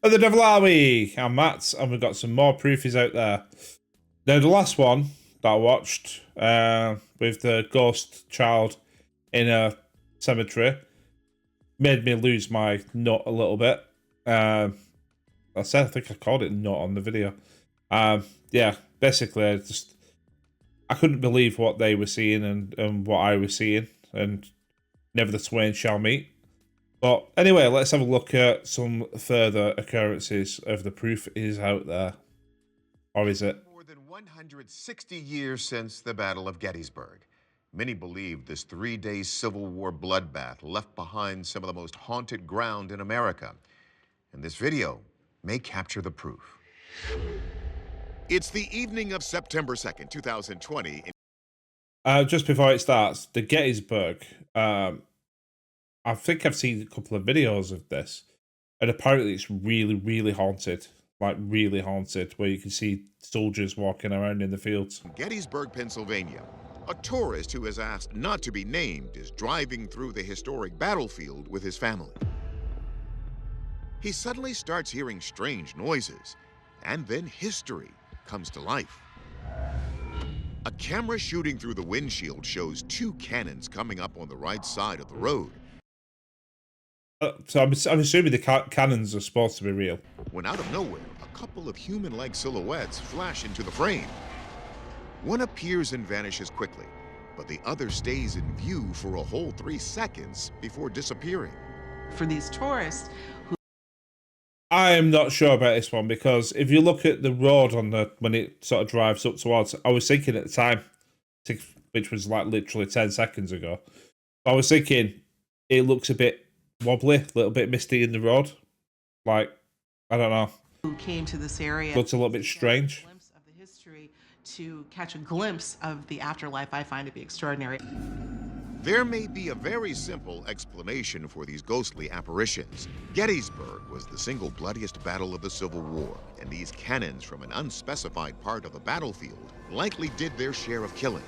At the Devil Army, I'm Matt, and we've got some more proofies out there. Now, the last one that I watched, with the ghost child in a cemetery, made me lose my nut a little bit. I think I called it nut on the video. Yeah, basically, I couldn't believe what they were seeing and what I was seeing, and never the twain shall meet. But anyway, let's have a look at some further occurrences of the proof is out there. Or is it? More than 160 years since the Battle of Gettysburg. Many believe this three-day Civil War bloodbath left behind some of the most haunted ground in America. And this video may capture the proof. It's the evening of September 2nd, 2020. Just before it starts, the Gettysburg, I think I've seen a couple of videos of this, and apparently it's really, really haunted. Like, really haunted, where you can see soldiers walking around in the fields. Gettysburg, Pennsylvania. A tourist who has asked not to be named is driving through the historic battlefield with his family. He suddenly starts hearing strange noises, and then history comes to life. A camera shooting through the windshield shows two cannons coming up on the right side of the road. So I'm assuming the cannons are supposed to be real. When out of nowhere, a couple of human-like silhouettes flash into the frame. One appears and vanishes quickly, but the other stays in view for a whole 3 seconds before disappearing. For these tourists who... I am not sure about this one, because if you look at the road when it sort of drives up towards, I was thinking at the time, which was like literally 10 seconds ago, I was thinking it looks a bit wobbly, a little bit misty in the road. Like, I don't know. Who came to this area Looks a little bit strange. Glimpse of the history, to catch a glimpse of the afterlife, I find to be extraordinary. There may be a very simple explanation for these ghostly apparitions. Gettysburg was the single bloodiest battle of the Civil War, and these cannons from an unspecified part of the battlefield likely did their share of killing.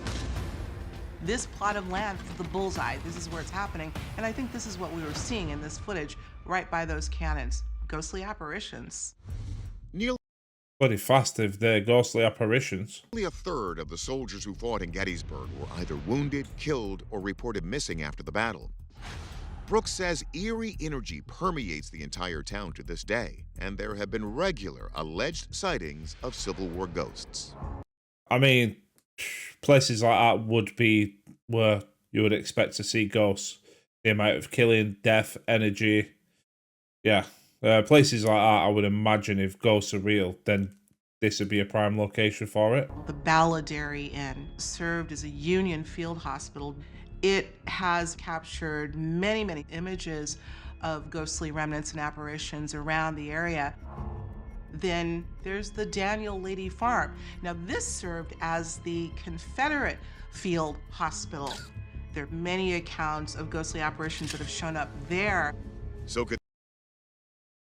This plot of land is the bullseye. This is where it's happening, and I think this is what we were seeing in this footage, right by those cannons. Ghostly apparitions. Nearly Bloody fast if they're ghostly apparitions. a third of the soldiers who fought in Gettysburg were either wounded, killed, or reported missing after the battle. Brooks says eerie energy permeates the entire town to this day, and there have been regular alleged sightings of Civil War ghosts. I mean, places like that would be where you would expect to see ghosts. The amount of killing, death, energy. Yeah. Places like that, I would imagine if ghosts are real, then this would be a prime location for it. The Balladary Inn served as a Union field hospital. It has captured many, many images of ghostly remnants and apparitions around the area. Then there's the Daniel Lady Farm. Now this served as the Confederate field hospital. There are many accounts of ghostly apparitions that have shown up there. So could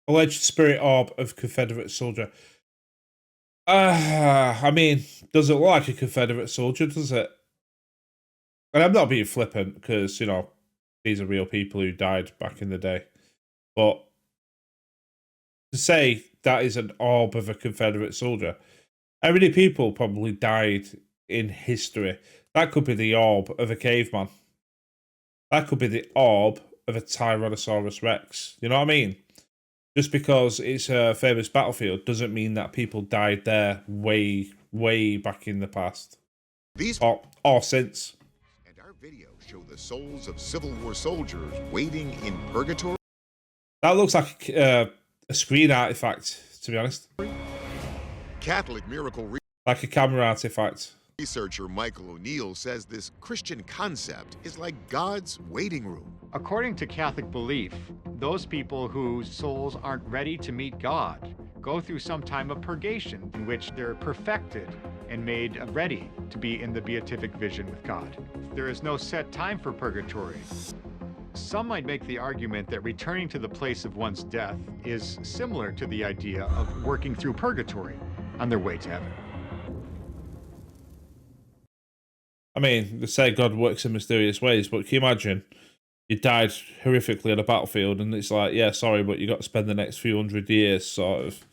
Alleged spirit orb of Confederate soldier. I mean, does it look like a Confederate soldier, does it? And I'm not being flippant, because, you know, these are real people who died back in the day. But to say that is an orb of a Confederate soldier, how many people probably died in history? That could be the orb of a caveman. That could be the orb of a Tyrannosaurus Rex. You know what I mean? Just because it's a famous battlefield doesn't mean that people died there way, way back in the past. Or since. And our video show the souls of Civil War soldiers waiting in purgatory. That looks like a screen artifact, to be honest. Catholic miracle Like a camera artifact. researcher Michael O'Neill says this Christian concept is like God's waiting room. According to Catholic belief, those people whose souls aren't ready to meet God go through some time of purgation in which they're perfected and made ready to be in the beatific vision with God. There is no set time for purgatory. Some might make the argument that returning to the place of one's death is similar to the idea of working through purgatory on their way to heaven. I mean, they say God works in mysterious ways, but can you imagine you died horrifically on a battlefield, and it's like, yeah, sorry, but you got to spend the next few hundred years sort of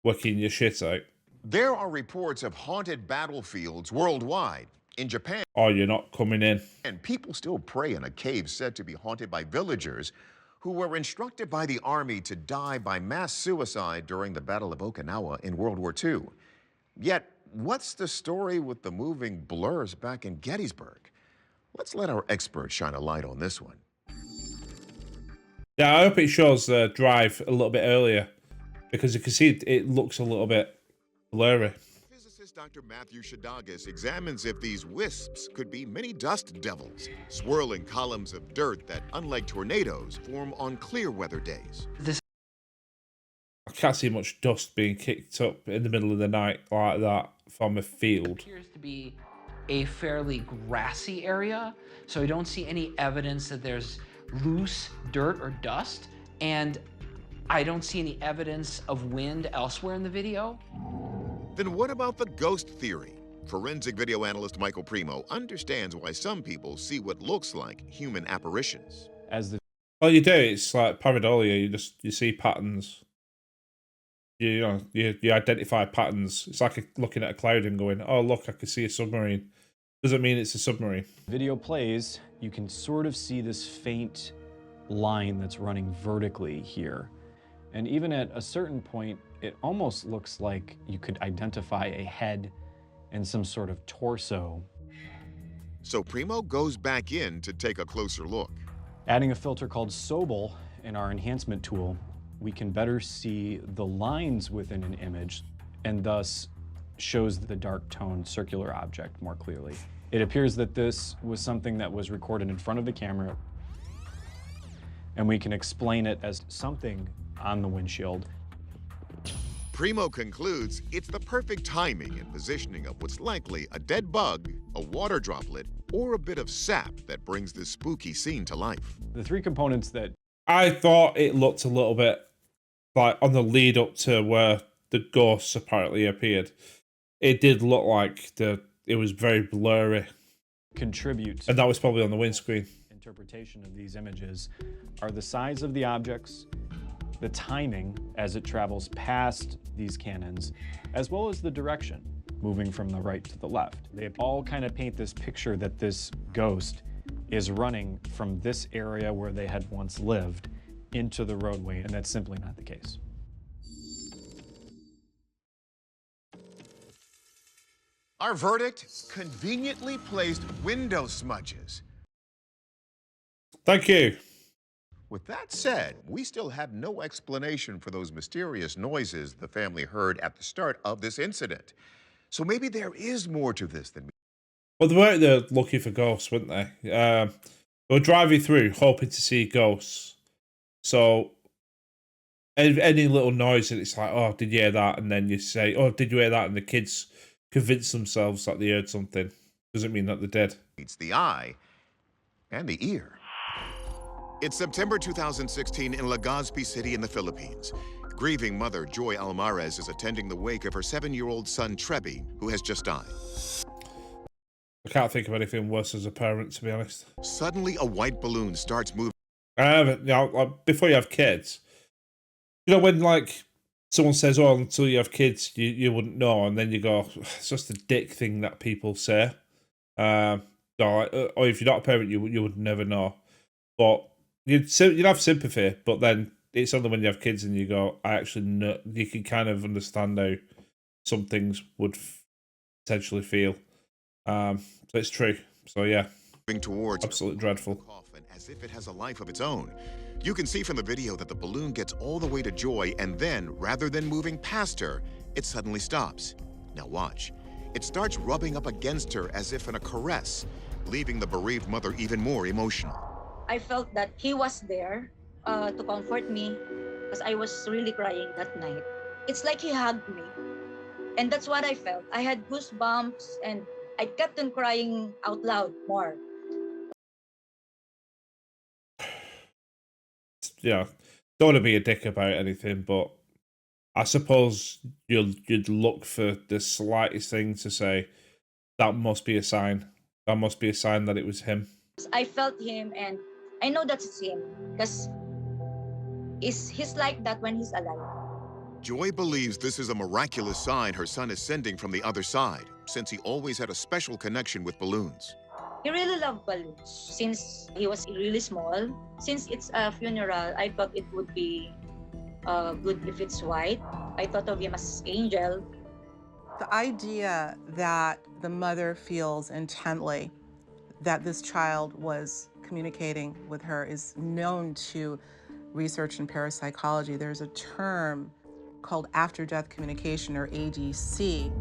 working your shit out. There are reports of haunted battlefields worldwide. In Japan, Or you're not coming in. and people still pray in a cave said to be haunted by villagers who were instructed by the army to die by mass suicide during the Battle of Okinawa in World War II. Yet, what's the story with the moving blurs back in Gettysburg? Let's let our expert shine a light on this one. Yeah, I hope it shows the drive a little bit earlier, because you can see it looks a little bit blurry. Physicist Dr. Matthew Shadagas examines if these wisps could be mini dust devils, swirling columns of dirt that, unlike tornadoes, form on clear weather days. I can't see much dust being kicked up in the middle of the night like that from a field. Appears to be a fairly grassy area, so I don't see any evidence that there's loose dirt or dust, and I don't see any evidence of wind elsewhere in the video. Then what about the ghost theory? Forensic video analyst Michael Primo understands why some people see what looks like human apparitions. Well, you do. It's like pareidolia. You see patterns. You identify patterns. It's like looking at a cloud and going, "Oh, look, I can see a submarine." Doesn't mean it's a submarine. Video plays, you can sort of see this faint line that's running vertically here. And even at a certain point, it almost looks like you could identify a head and some sort of torso. So Primo goes back in to take a closer look. Adding a filter called Sobel in our enhancement tool, we can better see the lines within an image and thus shows the dark toned circular object more clearly. It appears that this was something that was recorded in front of the camera, and we can explain it as something on the windshield. Primo concludes it's the perfect timing and positioning of what's likely a dead bug, a water droplet, or a bit of sap that brings this spooky scene to life. The three components that I thought it looked a little bit like on the lead up to where the ghosts apparently appeared. It did look like it was very blurry, contribute and that was probably on the windscreen. Interpretation of these images are the size of the objects, the timing as it travels past these cannons, as well as the direction, moving from the right to the left. They all kind of paint this picture that this ghost is running from this area where they had once lived into the roadway, and that's simply not the case. Our verdict? Conveniently placed window smudges. Thank you. With that said, we still have no explanation for those mysterious noises the family heard at the start of this incident. So maybe there is more to this than... Well, they weren't there looking for ghosts, weren't they? They were driving through, hoping to see ghosts. So, any little noise, and it's like, oh, did you hear that? And then you say, oh, did you hear that? And the kids convince themselves that they heard something. Doesn't mean that they're dead. Meets the eye and the ear. It's September 2016 in Legazpi City in the Philippines. Grieving mother Joy Almares is attending the wake of her 7-year-old son Trebi, who has just died. I can't think of anything worse as a parent, to be honest. Suddenly, a white balloon starts moving. Like, before you have kids, when like someone says, "Oh, until you have kids, you wouldn't know," and then you go, "It's just a dick thing that people say." Or if you're not a parent, you would never know. But you'd have sympathy, but then it's only when you have kids and you go, I actually know. You can kind of understand how some things would potentially feel. So it's true. So yeah, towards absolutely dreadful. Coffin as if it has a life of its own. You can see from the video that the balloon gets all the way to Joy, and then, rather than moving past her, it suddenly stops. Now watch. It starts rubbing up against her as if in a caress, leaving the bereaved mother even more emotional. I felt that he was there to comfort me because I was really crying that night. It's like he hugged me. And that's what I felt. I had goosebumps and I kept on crying out loud more. Yeah, don't want to be a dick about anything, but I suppose you'd look for the slightest thing to say, that must be a sign. That must be a sign that it was him. I felt him and I know that's him because he's like that when he's alive. Joy believes this is a miraculous sign her son is sending from the other side, since he always had a special connection with balloons. He really loved balloons since he was really small. Since it's a funeral, I thought it would be good if it's white. I thought of him as angel. The idea that the mother feels intently that this child was communicating with her is known to research in parapsychology. There's a term called after-death communication, or ADC.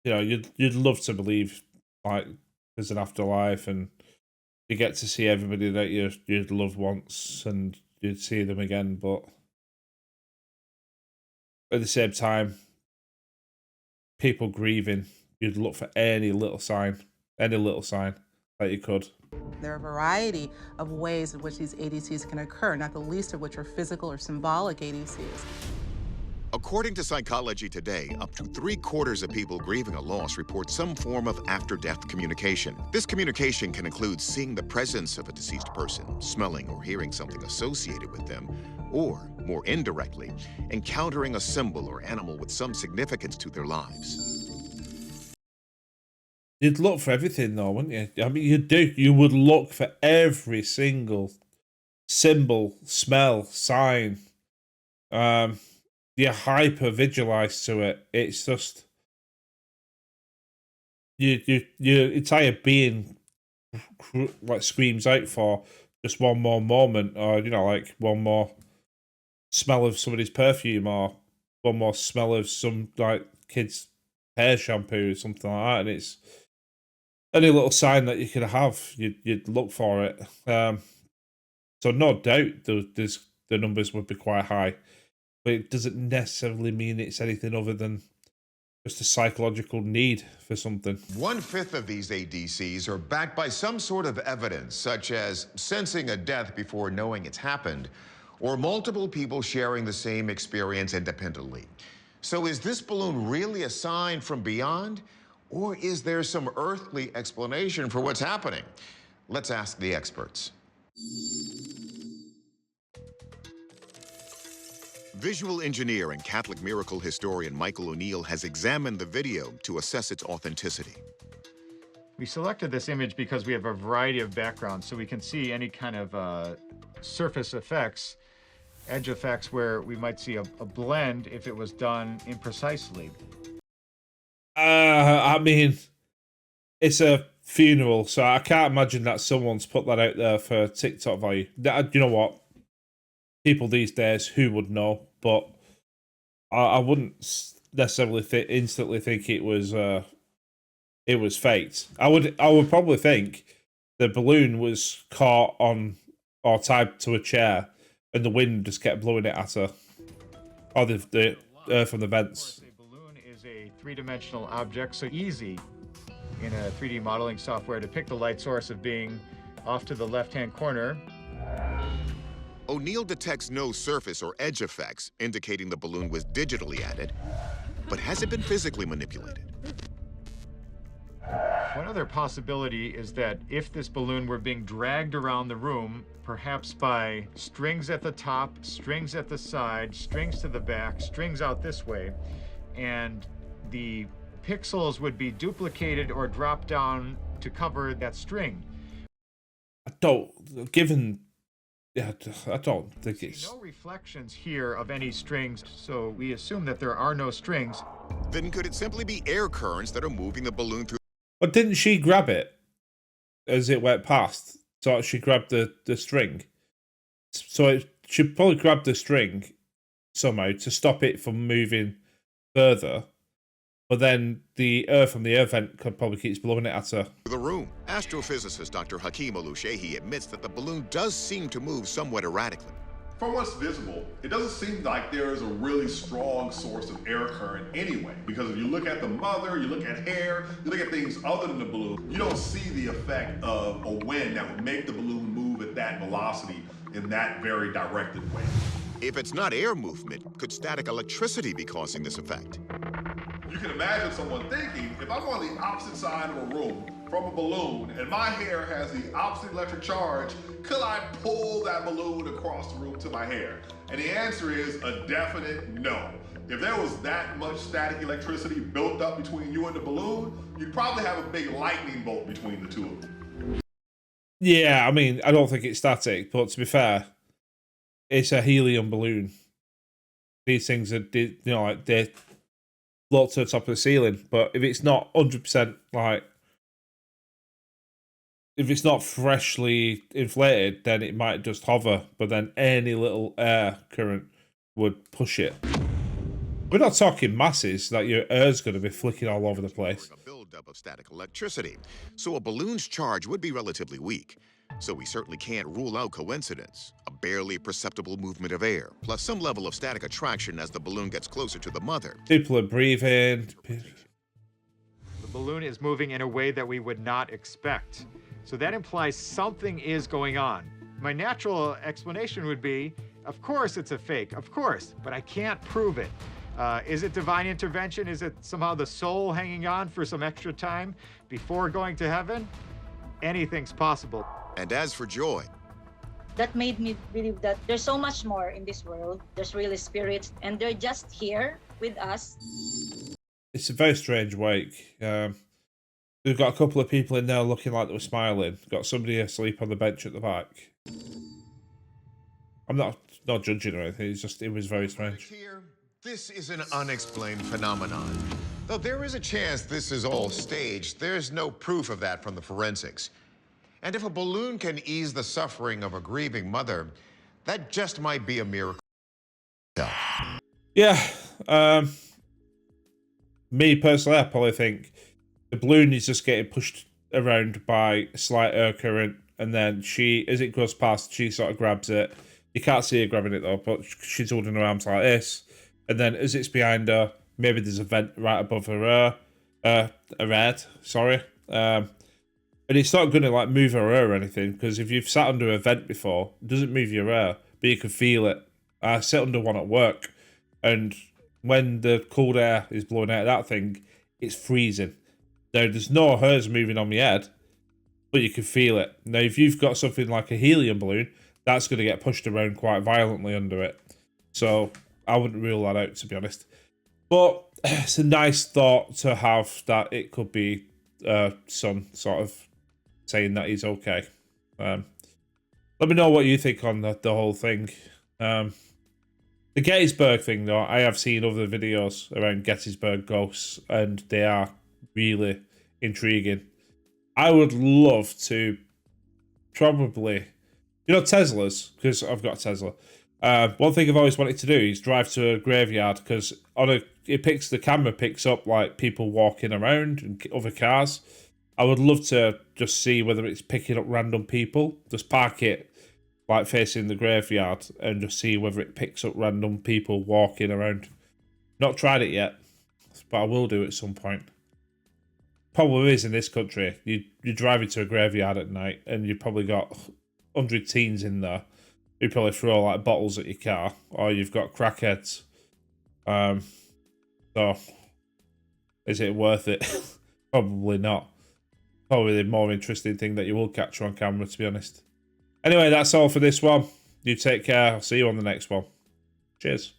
You know, you'd love to believe like there's an afterlife and you get to see everybody that you'd loved once and you'd see them again, but at the same time, people grieving, you'd look for any little sign that you could. There are a variety of ways in which these ADCs can occur, not the least of which are physical or symbolic ADCs. According to Psychology Today, up to 3/4 of people grieving a loss report some form of after-death communication. This communication can include seeing the presence of a deceased person, smelling or hearing something associated with them, or, more indirectly, encountering a symbol or animal with some significance to their lives. You'd look for everything though, wouldn't you? I mean, you would look for every single symbol, smell, sign. You're hyper-visualized to it. It's just your entire being like screams out for just one more moment, or like one more smell of somebody's perfume, or one more smell of some like kid's hair shampoo or something like that. And it's any little sign that you could have, you'd look for it. So no doubt the numbers would be quite high. But it doesn't necessarily mean it's anything other than just a psychological need for something. 1/5 of these ADCs are backed by some sort of evidence, such as sensing a death before knowing it's happened, or multiple people sharing the same experience independently. So is this balloon really a sign from beyond, or is there some earthly explanation for what's happening? Let's ask the experts. Visual engineer and Catholic miracle historian Michael O'Neill has examined the video to assess its authenticity. We selected this image because we have a variety of backgrounds, so we can see any kind of surface effects, edge effects, where we might see a blend if it was done imprecisely. I mean, it's a funeral, so I can't imagine that someone's put that out there for TikTok value. You know what? People these days, who would know? But I wouldn't necessarily instantly think it was faked. I would probably think the balloon was caught on or tied to a chair, and the wind just kept blowing it at her, or the air from the vents. A balloon is a three-dimensional object, so easy in a 3D modeling software to pick the light source of being off to the left-hand corner. O'Neill detects no surface or edge effects, indicating the balloon was digitally added, but has it been physically manipulated? One other possibility is that if this balloon were being dragged around the room, perhaps by strings at the top, strings at the side, strings to the back, strings out this way, and the pixels would be duplicated or dropped down to cover that string. I don't think it's... No reflections here of any strings, so we assume that there are no strings. Then could it simply be air currents that are moving the balloon through? But didn't she grab it as it went past? So she grabbed the string. So she probably grabbed the string somehow to stop it from moving further. But then the air from the air vent probably keeps blowing it at her. The room. Astrophysicist Dr. Hakeem Oluseyi admits that the balloon does seem to move somewhat erratically. From what's visible, it doesn't seem like there is a really strong source of air current anyway. Because if you look at the mother, you look at hair, you look at things other than the balloon, you don't see the effect of a wind that would make the balloon move at that velocity in that very directed way. If it's not air movement, could static electricity be causing this effect? You can imagine someone thinking, if I'm on the opposite side of a room from a balloon and my hair has the opposite electric charge, could I pull that balloon across the room to my hair? And the answer is a definite no. If there was that much static electricity built up between you and the balloon, you'd probably have a big lightning bolt between the two of them. Yeah, I mean, I don't think it's static, but to be fair, it's a helium balloon. These things are, you know, like they float to the top of the ceiling. But if it's not 100% like, if it's not freshly inflated, then it might just hover. But then any little air current would push it. We're not talking masses, like your air's going to be flicking all over the place. A buildup of static electricity, so a balloon's charge would be relatively weak. So we certainly can't rule out coincidence. A barely perceptible movement of air, plus some level of static attraction as the balloon gets closer to the mother. People are breathing. The balloon is moving in a way that we would not expect. So that implies something is going on. My natural explanation would be, of course it's a fake, of course, but I can't prove it. Is it divine intervention? Is it somehow the soul hanging on for some extra time before going to heaven? Anything's possible. And as for Joy, That made me believe that there's so much more in this world. There's really spirits, and they're just here with us. It's a very strange wake. We've got a couple of people in there looking like they were smiling. Got somebody asleep on the bench at the back. I'm not judging or anything. It's just, it was very strange. here, this is an unexplained phenomenon. Though there is a chance this is all staged, there's no proof of that from the forensics. And if a balloon can ease the suffering of a grieving mother, that just might be a miracle. Yeah. Me personally, I probably think the balloon is just getting pushed around by a slight air current, and then she, as it goes past, she sort of grabs it. You can't see her grabbing it though, but she's holding her arms like this. And then as it's behind her, maybe there's a vent right above her head, sorry. And it's not going to like move her hair or anything, because if you've sat under a vent before, it doesn't move your hair, but you can feel it. I sit under one at work, and when the cold air is blowing out of that thing, it's freezing. There's no hairs moving on my head, but you can feel it. Now, if you've got something like a helium balloon, that's going to get pushed around quite violently under it. So I wouldn't rule that out, to be honest. But it's a nice thought to have that it could be son sort of saying that he's okay. Let me know what you think on the whole thing. The Gettysburg thing, though, I have seen other videos around Gettysburg ghosts, and they are really intriguing. I would love to probably, you know, Teslas, because I've got a Tesla. One thing I've always wanted to do is drive to a graveyard, because the camera picks up like people walking around and other cars. I would love to just see whether it's picking up random people. Just park it like facing the graveyard and just see whether it picks up random people walking around. Not tried it yet, but I will do at some point. Problem is, in this country, you're driving to a graveyard at night and you've probably got 100 teens in there. You probably throw like bottles at your car, or you've got crackheads. So, is it worth it? Probably not. Probably the more interesting thing that you will capture on camera, to be honest. Anyway, that's all for this one. You take care. I'll see you on the next one. Cheers.